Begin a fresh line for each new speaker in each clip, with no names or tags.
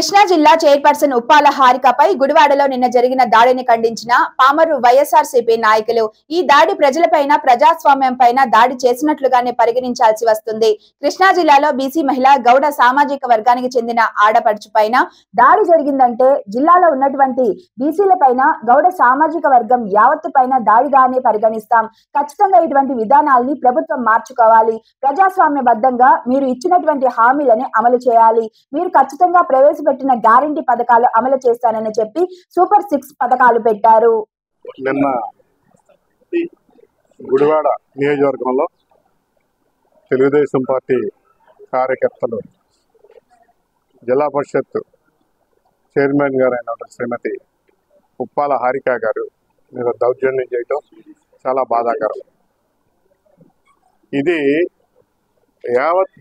కృష్ణా జిల్లా చైర్పర్సన్ ఉప్పాల హారికపై గుడివాడలో నిన్న జరిగిన దాడిని ఖండించిన పామరు వైఎస్ఆర్సీపీ నాయకులు ఈ దాడి ప్రజలపైన ప్రజాస్వామ్యం పైన దాడి చేసినట్లుగానే పరిగణించాల్సి వస్తుంది. కృష్ణా జిల్లాలో బీసీ మహిళ గౌడ సామాజిక వర్గానికి చెందిన ఆడపడుచు పైన దాడి జరిగిందంటే జిల్లాలో ఉన్నటువంటి బీసీల పైన గౌడ సామాజిక వర్గం యావత్తు పైన దాడిగానే పరిగణిస్తాం. ఖచ్చితంగా ఇటువంటి విధానాల్ని ప్రభుత్వం మార్చుకోవాలి. ప్రజాస్వామ్యబద్ధంగా మీరు ఇచ్చినటువంటి హామీలని అమలు చేయాలి. మీరు ఖచ్చితంగా ప్రవేశపెట్టిన గ్యారంటీ పథకాలు అమలు చేస్తానని చెప్పి సూపర్ 6 పథకాలు పెట్టారు.
నిన్న గుడివాడ నియోజకవర్గంలో తెలుగుదేశం పార్టీ కార్యకర్తలు జిల్లా పరిషత్ చైర్మన్ గారు అయిన శ్రీమతి ఉప్పాల హారిక గారు మీద దౌర్జన్యం చేయటం చాలా బాధాకరం. ఇది యావత్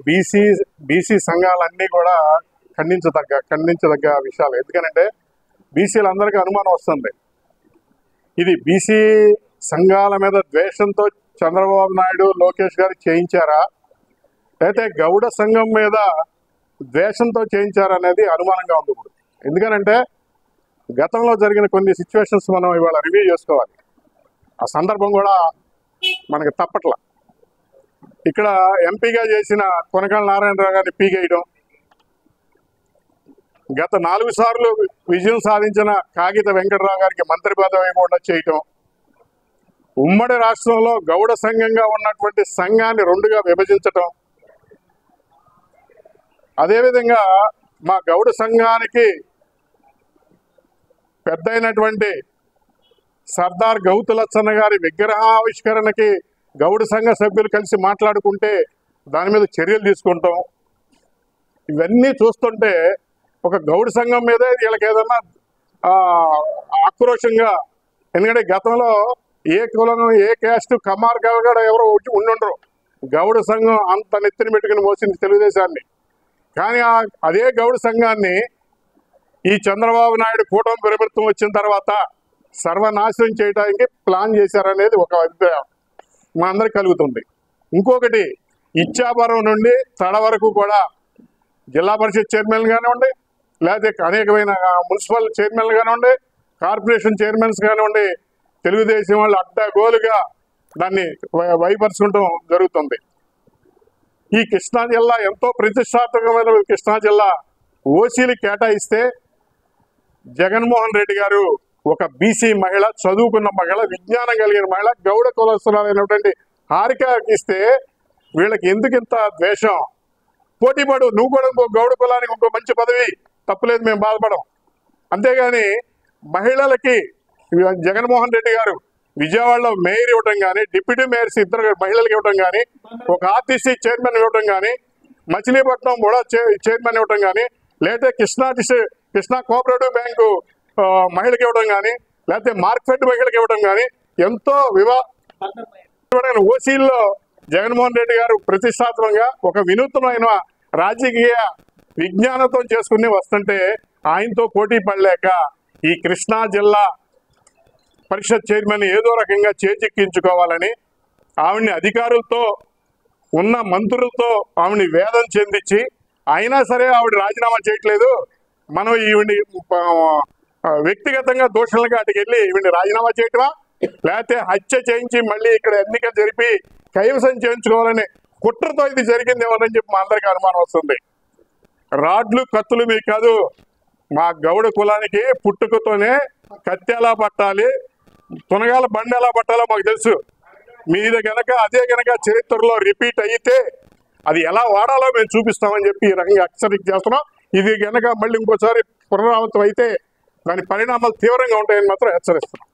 బీసీ సంఘాలన్నీ కూడా ఖండించదగ్గ విషయాలు. ఎందుకనంటే బీసీలందరికీ అనుమానం వస్తుంది, ఇది బీసీ సంఘాల మీద ద్వేషంతో చంద్రబాబు నాయుడు లోకేష్ గారు చేయించారా, లేకపోతే గౌడ సంఘం మీద ద్వేషంతో చేయించారా అనేది అనుమానంగా ఉంది ఇప్పుడు. ఎందుకనంటే గతంలో జరిగిన కొన్ని సిచ్యువేషన్స్ మనం ఇవాళ రివ్యూ చేసుకోవాలి. ఆ సందర్భం కూడా మనకి తప్పట్ల. ఇక్కడ ఎంపీగా చేసిన కొనకళ్ళ నారాయణరావు గారిని పీకేయడం, గత 4 సార్లు విజయం సాధించిన కాగిత వెంకటరావు గారికి మంత్రి పదవి ఇవ్వకుండా చేయటం, ఉమ్మడి రాష్ట్రంలో గౌడ సంఘంగా ఉన్నటువంటి సంఘాన్ని 2గా విభజించటం, అదేవిధంగా మా గౌడ సంఘానికి పెద్ద అయినటువంటి సర్దార్ గౌతులచ్చన్న గారి విగ్రహావిష్కరణకి గౌడ సంఘ సభ్యులు కలిసి మాట్లాడుకుంటే దాని మీద చర్యలు తీసుకుంటాం. ఇవన్నీ చూస్తుంటే ఒక గౌడ సంఘం మీదే వీళ్ళకి ఏదన్నా ఆక్రోషంగా, ఎందుకంటే గతంలో ఏ కులం ఏ క్యాస్ట్ కమార్ కూడా ఎవరో ఉండుండరు. గౌడ సంఘం అంత నెత్తిని పెట్టుకుని మోసింది తెలుగుదేశాన్ని. కానీ అదే గౌడ సంఘాన్ని ఈ చంద్రబాబు నాయుడు కూటమి ప్రభుత్వం వచ్చిన తర్వాత సర్వనాశనం చేయడానికి ప్లాన్ చేశారనేది ఒక అభిప్రాయం మా అందరికి కలుగుతుంది. ఇంకొకటి, ఇచ్చాపురం నుండి తడ వరకు కూడా జిల్లా పరిషత్ చైర్మన్ కానివ్వండి, లేకపోతే అనేకమైన మున్సిపల్ చైర్మన్లు కానివ్వండి, కార్పొరేషన్ చైర్మన్స్ కానివ్వండి, తెలుగుదేశం వాళ్ళు అడ్డగోలుగా దాన్ని వైపరుచుకుంటూ జరుగుతుంది. ఈ కృష్ణా జిల్లా ఎంతో ప్రతిష్టాత్మకమైన కృష్ణా జిల్లా ఓసీలు కేటాయిస్తే జగన్మోహన్ రెడ్డి గారు ఒక బీసీ మహిళ, చదువుకున్న మహిళ, విజ్ఞానం కలిగిన మహిళ, గౌడ కులస్తులైనటువంటి హారిక ఇస్తే వీళ్ళకి ఎందుకు ఇంత ద్వేషం? పోటీపడు, నువ్వు కూడా ఇంకో గౌడ కులానికి ఇంకో మంచి పదవి, తప్పులేదు, మేము బాధపడం. అంతేగాని మహిళలకి జగన్మోహన్ రెడ్డి గారు విజయవాడలో మేయర్ ఇవ్వటం కానీ, డిప్యూటీ మేయర్స్ 2 మహిళలకు ఇవ్వటం కానీ, ఒక ఆర్టీసీ చైర్మన్ ఇవ్వటం కానీ, మచిలీపట్నం కూడా చైర్మన్ ఇవ్వటం కానీ, లేకపోతే కృష్ణా కోఆపరేటివ్ బ్యాంకు మహిళకి ఇవ్వడం కానీ, లేకపోతే మార్కెట్ మహిళకి ఇవ్వడం కానీ, ఎంతో ఓసీల్లో జగన్మోహన్ రెడ్డి గారు ప్రతిష్టాత్మకంగా ఒక వినూత్నమైన రాజకీయ విజ్ఞానంతో చేసుకుని వస్తుంటే ఆయనతో పోటీ పడలేక ఈ కృష్ణా జిల్లా పరిషత్ చైర్మన్ ఏదో రకంగా చేజిక్కించుకోవాలని ఆవిడ్ని అధికారులతో ఉన్న మంత్రులతో ఆవిడ్ని వేదన చెందించి, అయినా సరే ఆవిడ రాజీనామా చేయట్లేదు, మనం ఈవిడ్ని వ్యక్తిగతంగా దూషణలుగా అటుకు వెళ్ళి ఈవిడ్ని రాజీనామా చేయటమా, లేకపోతే హత్య చేయించి మళ్ళీ ఇక్కడ ఎన్నిక జరిపి కైవసం చేయించుకోవాలని కుట్రతో ఇది జరిగిందేమోనని చెప్పి మా అందరికీ అనుమానం వస్తుంది. రాడ్లు కత్తులు మీకు కాదు, మా గౌడ కులానికి పుట్టుకతోనే కత్తి ఎలా పట్టాలి, తునగాల బండి ఎలా పట్టాలో మాకు తెలుసు. మీద గనక అదే గనక చరిత్రలో రిపీట్ అయితే అది ఎలా వాడాలో మేము చూపిస్తామని చెప్పి ఈ రకంగా హెచ్చరిక చేస్తున్నాం. ఇది గనక మళ్ళీ ఇంకోసారి పునరావృతం అయితే దాని పరిణామాలు తీవ్రంగా ఉంటాయని మాత్రం హెచ్చరిస్తున్నాం.